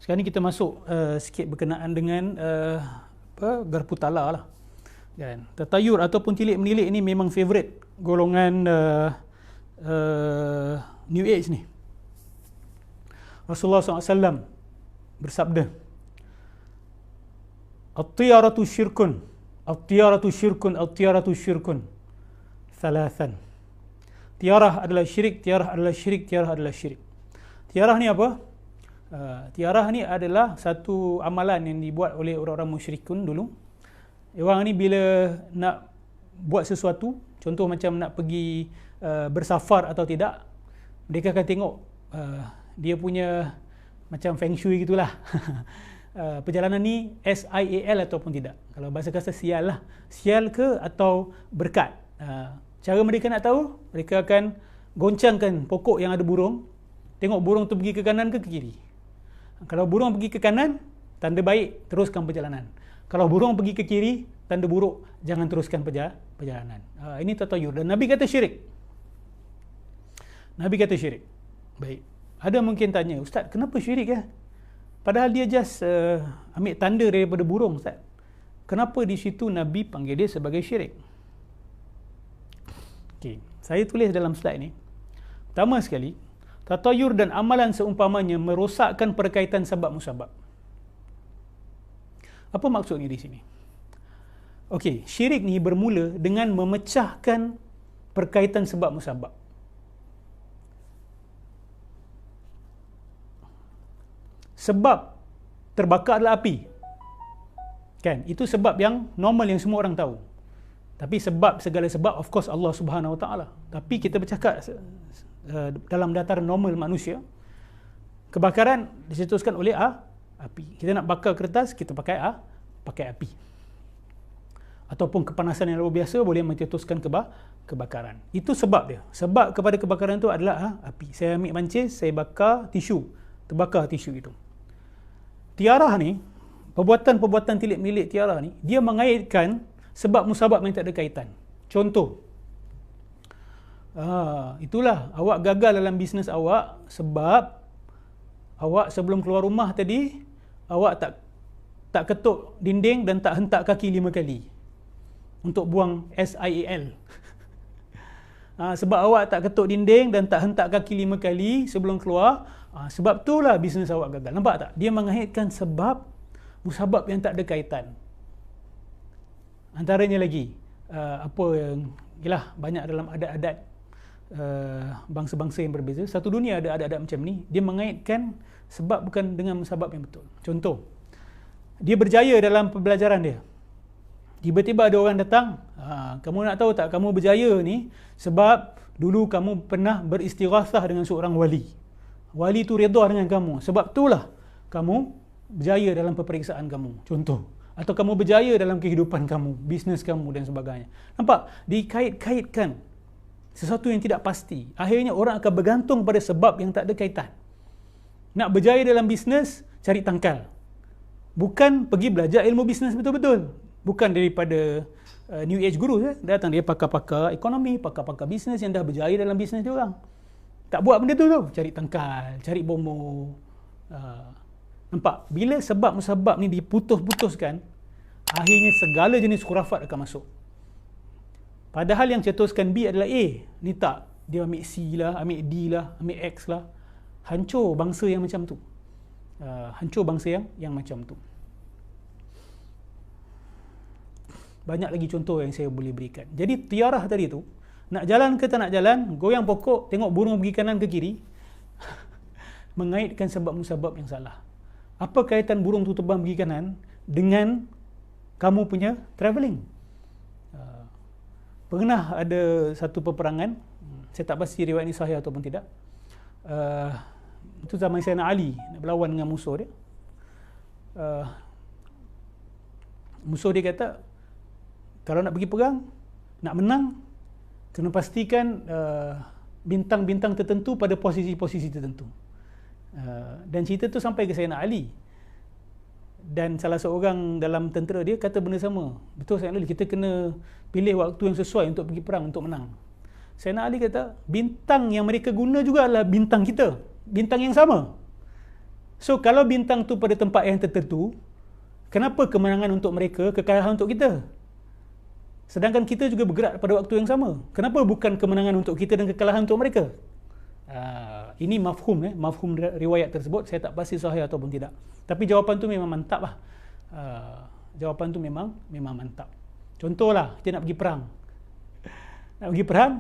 Sekarang ni kita masuk sikit berkenaan dengan garpu tala lah. Kan? Tatayur ataupun tilik menilik ni memang favourite golongan New Age ni. Rasulullah SAW bersabda, At-tiyaratu syirkun, at-tiyaratu syirkun, at-tiyaratu syirkun, thalathan. Tiarah adalah syirik, tiarah adalah syirik, tiarah adalah syirik. Tiarah ni apa? Tiarah ni adalah satu amalan yang dibuat oleh orang-orang musyrikun dulu. Orang ni bila nak buat sesuatu, contoh macam nak pergi bersafar atau tidak, mereka akan tengok dia punya macam feng shui gitulah. Perjalanan ni SIAL ataupun tidak. Kalau bahasa kasar sial lah. Sial ke atau berkat. Cara mereka nak tahu, mereka akan goncangkan pokok yang ada burung. Tengok burung tu pergi ke kanan ke kiri. Kalau burung pergi ke kanan, tanda baik, teruskan perjalanan. Kalau burung pergi ke kiri, tanda buruk, jangan teruskan perjalanan. Ini tatayur. Dan Nabi kata syirik. Nabi kata syirik. Baik. Ada mungkin tanya, Ustaz, kenapa syirik ya? Padahal dia just ambil tanda daripada burung, Ustaz. Kenapa di situ Nabi panggil dia sebagai syirik? Okey, saya tulis dalam slide ni. Pertama sekali, tatayur dan amalan seumpamanya merosakkan perkaitan sebab musabab. Apa maksudnya di sini? Okey, syirik ni bermula dengan memecahkan perkaitan sebab musabab. Sebab terbakar adalah api. Kan? Itu sebab yang normal yang semua orang tahu. Tapi sebab, segala sebab, of course Allah Subhanahu Wa Taala. Tapi kita bercakap dalam dataran normal manusia, kebakaran dicetuskan oleh api. Kita nak bakar kertas, kita pakai api. Ataupun kepanasan yang luar biasa boleh mencetuskan kebakaran. Itu sebab dia. Sebab kepada kebakaran itu adalah api. Saya ambil mancis, saya bakar tisu, terbakar tisu itu. Tiarah ni, perbuatan-perbuatan tilik milik tiarah ni, dia mengaitkan sebab musabab yang tak ada kaitan. Contoh, itulah awak gagal dalam bisnes awak sebab awak sebelum keluar rumah tadi, awak tak ketuk dinding dan tak hentak kaki 5 kali untuk buang SIAL. Sebab awak tak ketuk dinding dan tak hentak kaki 5 kali sebelum keluar, sebab itulah bisnes awak gagal. Nampak tak? Dia mengaitkan sebab musabab yang tak ada kaitan. Antaranya lagi, apa yang yalah, banyak dalam adat-adat bangsa-bangsa yang berbeza. Satu dunia ada adat-adat macam ni. Dia mengaitkan sebab bukan dengan musabab yang betul. Contoh, dia berjaya dalam pembelajaran dia. Tiba-tiba ada orang datang, kamu nak tahu tak, kamu berjaya ni sebab dulu kamu pernah beristighathah dengan seorang wali. Wali tu redha dengan kamu. Sebab itulah kamu berjaya dalam peperiksaan kamu. Contoh. Atau kamu berjaya dalam kehidupan kamu, bisnes kamu dan sebagainya. Nampak? Dikait-kaitkan sesuatu yang tidak pasti. Akhirnya orang akan bergantung pada sebab yang tak ada kaitan. Nak berjaya dalam bisnes, cari tangkal. Bukan pergi belajar ilmu bisnes betul-betul. Bukan daripada New Age guru. Datang dia pakar-pakar ekonomi, pakar-pakar bisnes yang dah berjaya dalam bisnes dia orang. Tak buat benda tu. Cari tangkal, cari bomo. Nampak? Bila sebab musabab ni diputus-putuskan, akhirnya segala jenis khurafat akan masuk. Padahal yang cetuskan B adalah A. Ni tak. Dia ambil C lah, ambil D lah, ambil X lah. Hancur bangsa yang macam tu. Hancur bangsa yang macam tu. Banyak lagi contoh yang saya boleh berikan. Jadi tiarah tadi tu, nak jalan ke tak nak jalan, goyang pokok, tengok burung pergi kanan ke kiri, mengaitkan sebab musabab yang salah. Apa kaitan burung tu terbang pergi kanan dengan kamu punya travelling? Pernah ada satu peperangan, saya tak pasti riwayat ni sahih ataupun tidak. Itu zaman Sayyidina Ali nak berlawan dengan musuh dia. Musuh dia kata, kalau nak pergi perang, nak menang, kena pastikan bintang-bintang tertentu pada posisi-posisi tertentu. Dan cerita tu sampai ke Sayyidina Ali. Dan salah seorang dalam tentera dia kata benda sama. Betul Sayyidina Ali, kita kena pilih waktu yang sesuai untuk pergi perang, untuk menang. Sayyidina Ali kata, bintang yang mereka guna juga adalah bintang kita. Bintang yang sama. So kalau bintang tu pada tempat yang tertentu, kenapa kemenangan untuk mereka, kekalahan untuk kita? Sedangkan kita juga bergerak pada waktu yang sama. Kenapa bukan kemenangan untuk kita dan kekalahan untuk mereka? Ini mafhum, mafhum riwayat tersebut. Saya tak pasti sahih ataupun tidak. Tapi jawapan tu memang mantap lah. Jawapan tu memang mantap. Contohlah, kita nak pergi perang. Nak pergi perang,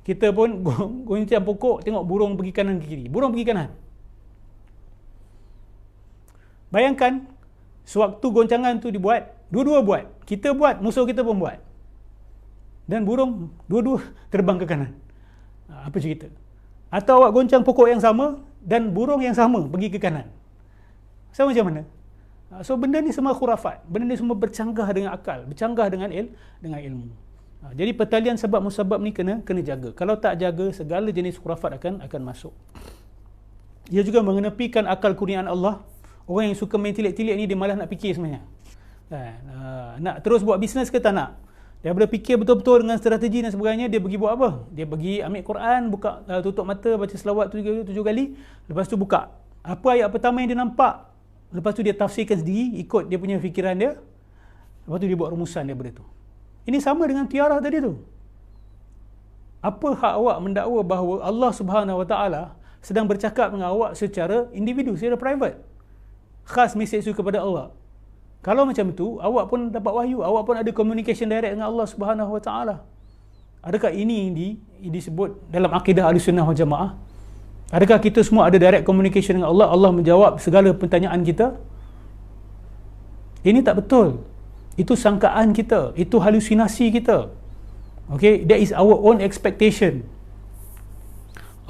kita pun goncang pokok, tengok burung pergi kanan ke kiri. Burung pergi kanan. Bayangkan, sewaktu goncangan tu dibuat, dua-dua buat. Kita buat, musuh kita pun buat. Dan burung, dua-dua terbang ke kanan. Apa cerita? Atau awak goncang pokok yang sama, dan burung yang sama pergi ke kanan. So macam mana? So benda ni semua khurafat. Benda ni semua bercanggah dengan akal, bercanggah dengan ilmu. Jadi pertalian sebab musabab ni kena jaga. Kalau tak jaga, segala jenis khurafat akan masuk. Ia juga mengenepikan akal kurniaan Allah. Orang yang suka main tilik-tilik ni, dia malas nak fikir sebenarnya. Nak terus buat bisnes ke tak nak? Dia berfikir betul-betul dengan strategi dan sebagainya, dia pergi buat apa? Dia pergi ambil Quran, buka, tutup mata, baca selawat 7 kali, lepas tu buka. Apa ayat pertama yang dia nampak? Lepas tu dia tafsirkan sendiri, ikut dia punya fikiran dia. Lepas tu dia buat rumusan daripada tu. Ini sama dengan tiarah tadi tu. Apa hak awak mendakwa bahawa Allah Subhanahu Wa Taala sedang bercakap dengan awak secara individu, secara private? Khas mesej itu kepada Allah. Kalau macam tu, awak pun dapat wahyu, awak pun ada communication direct dengan Allah Subhanahu Wa Taala. Adakah ini disebut dalam akidah Ahlussunnah wal Jamaah? Adakah kita semua ada direct communication dengan Allah? Allah menjawab segala pertanyaan kita? Ini tak betul. Itu sangkaan kita, itu halusinasi kita. Okay, that is our own expectation.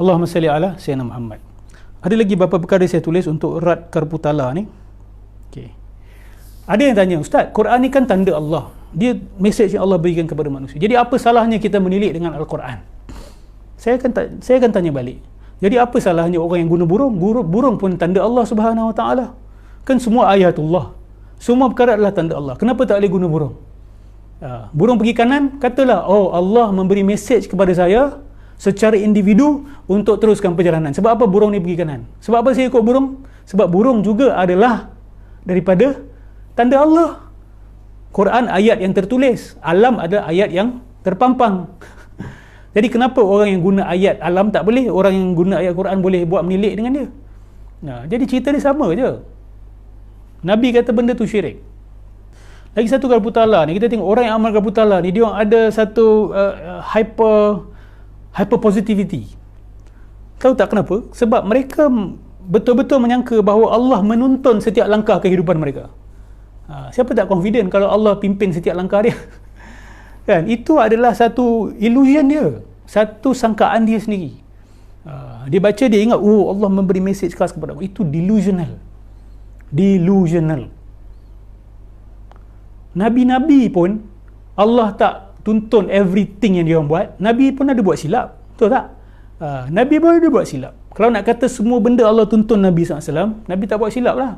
Allahumma salli ala Sayyidina Muhammad. Ada lagi beberapa perkara saya tulis untuk rad Karputala ni. Okay. Ada yang tanya, Ustaz, Quran ni kan tanda Allah. Dia mesej yang Allah berikan kepada manusia. Jadi apa salahnya kita menilik dengan Al-Quran? Saya akan tanya balik. Jadi apa salahnya orang yang guna burung? Burung pun tanda Allah Subhanahu Wa Taala. Kan semua ayatullah. Semua perkara adalah tanda Allah. Kenapa tak boleh guna burung? Burung pergi kanan, katalah, oh Allah memberi mesej kepada saya secara individu untuk teruskan perjalanan. Sebab apa burung ni pergi kanan? Sebab apa saya ikut burung? Sebab burung juga adalah daripada tanda Allah. Quran ayat yang tertulis, alam ada ayat yang terpampang. Jadi kenapa orang yang guna ayat alam tak boleh, orang yang guna ayat Quran boleh buat menilik dengan dia? Jadi cerita dia sama je. Nabi kata benda tu syirik. Lagi satu Karputala ni, kita tengok orang yang amal Karputala ni, dia ada satu hyper positivity. Tahu tak kenapa? Sebab mereka betul-betul menyangka bahawa Allah menuntun setiap langkah kehidupan mereka. Siapa tak confident kalau Allah pimpin setiap langkah dia? Kan? Itu adalah satu illusion dia, satu sangkaan dia sendiri. Dia baca, dia ingat, oh Allah memberi mesej khas kepada aku. Itu delusional. Nabi-Nabi pun Allah tak tuntun everything yang dia orang buat. Nabi pun ada buat silap, betul tak? Nabi pun ada buat silap. Kalau nak kata semua benda Allah tuntun Nabi SAW, Nabi tak buat silap lah.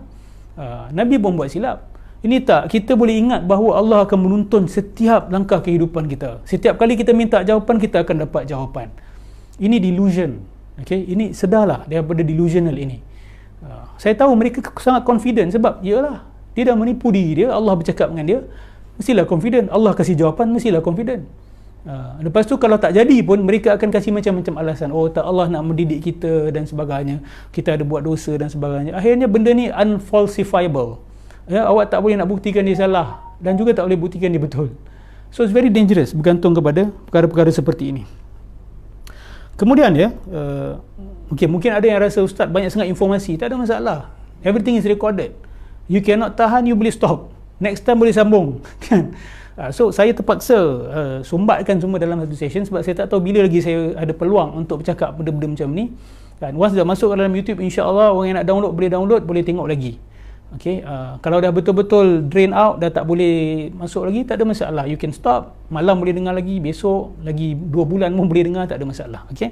Nabi pun buat silap. Ini tak, kita boleh ingat bahawa Allah akan menuntun setiap langkah kehidupan kita. Setiap kali kita minta jawapan, kita akan dapat jawapan. Ini delusion. Okay? Ini sedarlah daripada delusional ini. Saya tahu mereka sangat confident sebab yalah, dia dah menipu diri dia, Allah bercakap dengan dia, mestilah confident. Allah kasih jawapan, mestilah confident. Lepas tu kalau tak jadi pun, mereka akan kasih macam-macam alasan. Oh tak, Allah nak mendidik kita dan sebagainya, kita ada buat dosa dan sebagainya. Akhirnya benda ni unfalsifiable. Awak tak boleh nak buktikan dia salah dan juga tak boleh buktikan dia betul. So it's very dangerous bergantung kepada perkara-perkara seperti ini. Kemudian mungkin ada yang rasa, Ustaz banyak sangat informasi. Tak ada masalah, everything is recorded. You cannot tahan, you boleh stop, next time boleh sambung. So saya terpaksa sumbatkan semua dalam satu session sebab saya tak tahu bila lagi saya ada peluang untuk bercakap benda-benda macam ni. Once dah masuk ke dalam YouTube, insya-Allah orang yang nak download, boleh tengok lagi. Okay, kalau dah betul-betul drain out, dah tak boleh masuk lagi, tak ada masalah. You can stop, malam boleh dengar lagi, besok lagi 2 bulan pun boleh dengar, tak ada masalah. Okay.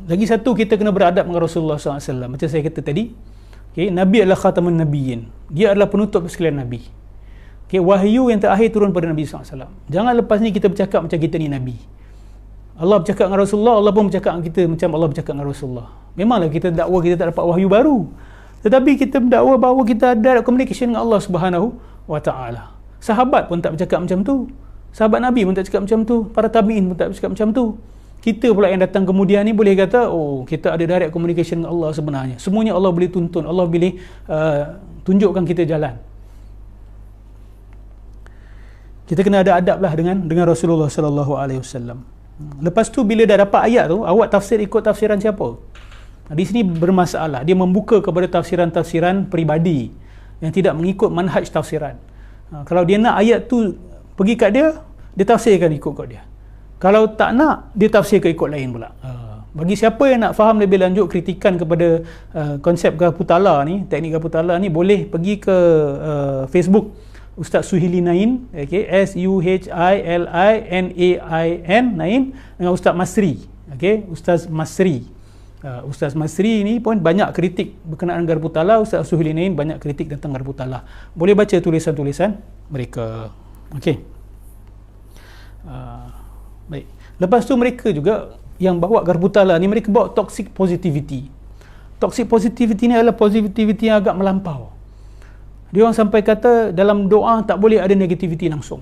Lagi satu, kita kena beradab dengan Rasulullah SAW. Macam saya kata tadi, okay, Nabi adalah khatamun nabiyyin. Dia adalah penutup sekalian Nabi. Okay, wahyu yang terakhir turun pada Nabi SAW. Jangan lepas ni kita bercakap macam kita ni Nabi. Allah bercakap dengan Rasulullah, Allah pun bercakap dengan kita macam Allah bercakap dengan Rasulullah. Memanglah kita dakwa kita tak dapat wahyu baru, tetapi kita mendakwa bahawa kita ada communication dengan Allah Subhanahu wa taala. Sahabat pun tak bercakap macam tu, sahabat Nabi pun tak cakap macam tu, para tabi'in pun tak bercakap macam tu. Kita pula yang datang kemudian ni boleh kata, oh, kita ada direct communication dengan Allah sebenarnya. Semuanya Allah boleh tuntun, Allah boleh tunjukkan kita jalan. Kita kena ada adab lah dengan Rasulullah sallallahu alaihi wasallam. Lepas tu bila dah dapat ayat tu, awak tafsir ikut tafsiran siapa? Di sini bermasalah. Dia membuka kepada tafsiran-tafsiran peribadi yang tidak mengikut manhaj tafsiran. Kalau dia nak ayat tu pergi kat dia, dia tafsirkan ikut kat dia. Kalau tak nak, dia tafsir ke ikut lain pula. Bagi siapa yang nak faham lebih lanjut kritikan kepada konsep Garputala ni, teknik Garputala ni, boleh pergi ke Facebook Ustaz Suhili Nain, okay, SUHILINAIN, Nain, dengan Ustaz Masri, okay, Ustaz Masri. Ustaz Masri ni pun banyak kritik berkenaan Garputala. Ustaz Suhili Nain banyak kritik tentang Garputala. Boleh baca tulisan-tulisan mereka. Okey. Baik. Lepas tu mereka juga yang bawa Garputala ni, mereka bawa toxic positivity. Toxic positivity ni adalah positivity yang agak melampau. Dia orang sampai kata dalam doa tak boleh ada negativity langsung.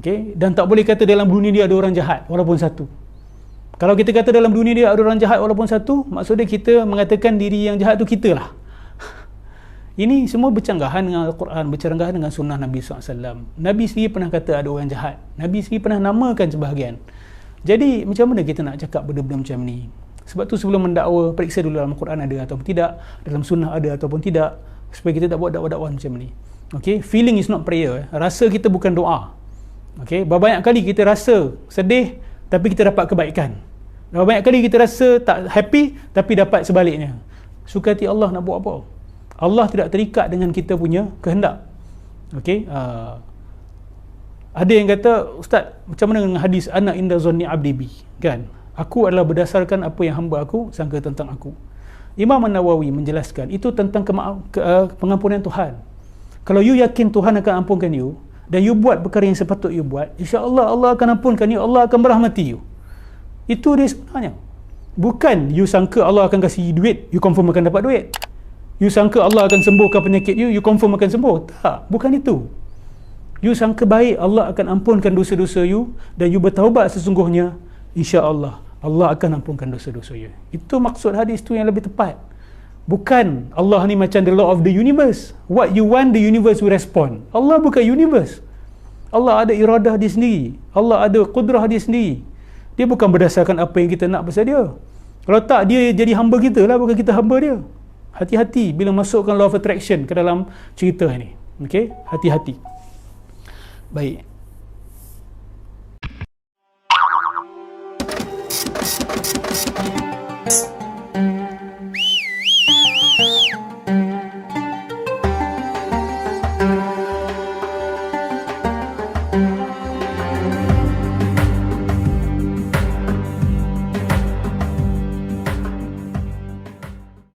Okey, dan tak boleh kata dalam dunia dia ada orang jahat walaupun satu. Kalau kita kata dalam dunia dia ada orang jahat walaupun satu, maksudnya kita mengatakan diri yang jahat tu kita lah. Ini semua bercanggahan dengan Al-Quran, bercanggahan dengan sunnah Nabi SAW. Nabi sendiri pernah kata ada orang jahat. Nabi sendiri pernah namakan sebahagian. Jadi macam mana kita nak cakap benda-benda macam ni? Sebab tu sebelum mendakwa, periksa dulu dalam Al-Quran ada ataupun tidak, dalam sunnah ada ataupun tidak, supaya kita tak buat dakwah-dakwah macam ni. Okay? Feeling is not prayer. Rasa kita bukan doa. Okay? Banyak kali kita rasa sedih, tapi kita dapat kebaikan. Banyak kali kita rasa tak happy, tapi dapat sebaliknya. Suka hati Allah nak buat apa? Allah tidak terikat dengan kita punya kehendak. Okey, ada yang kata, Ustaz, macam mana dengan hadis ana inda zanni abdi bi, kan? Aku adalah berdasarkan apa yang hamba aku sangka tentang aku. Imam An-Nawawi menjelaskan itu tentang pengampunan Tuhan. Kalau you yakin Tuhan akan ampunkan you dan you buat perkara yang sepatut you buat, insya-Allah Allah akan ampunkan you, Allah akan merahmati you. Itu dia sebenarnya. Bukan you sangka Allah akan kasih duit, you confirm akan dapat duit. You sangka Allah akan sembuhkan penyakit you, you confirm akan sembuh. Tak, bukan itu. You sangka baik Allah akan ampunkan dosa-dosa you dan you bertaubat sesungguhnya, insya-Allah Allah akan ampunkan dosa-dosa you. Itu maksud hadis tu yang lebih tepat. Bukan Allah ni macam the law of the universe. What you want, the universe will respond. Allah bukan universe. Allah ada iradah dia sendiri. Allah ada kudrah dia sendiri. Dia bukan berdasarkan apa yang kita nak pasal dia. Kalau tak, dia jadi hamba kita lah, bukan kita hamba dia. Hati-hati bila masukkan law of attraction ke dalam cerita ini. Okey, hati-hati. Baik.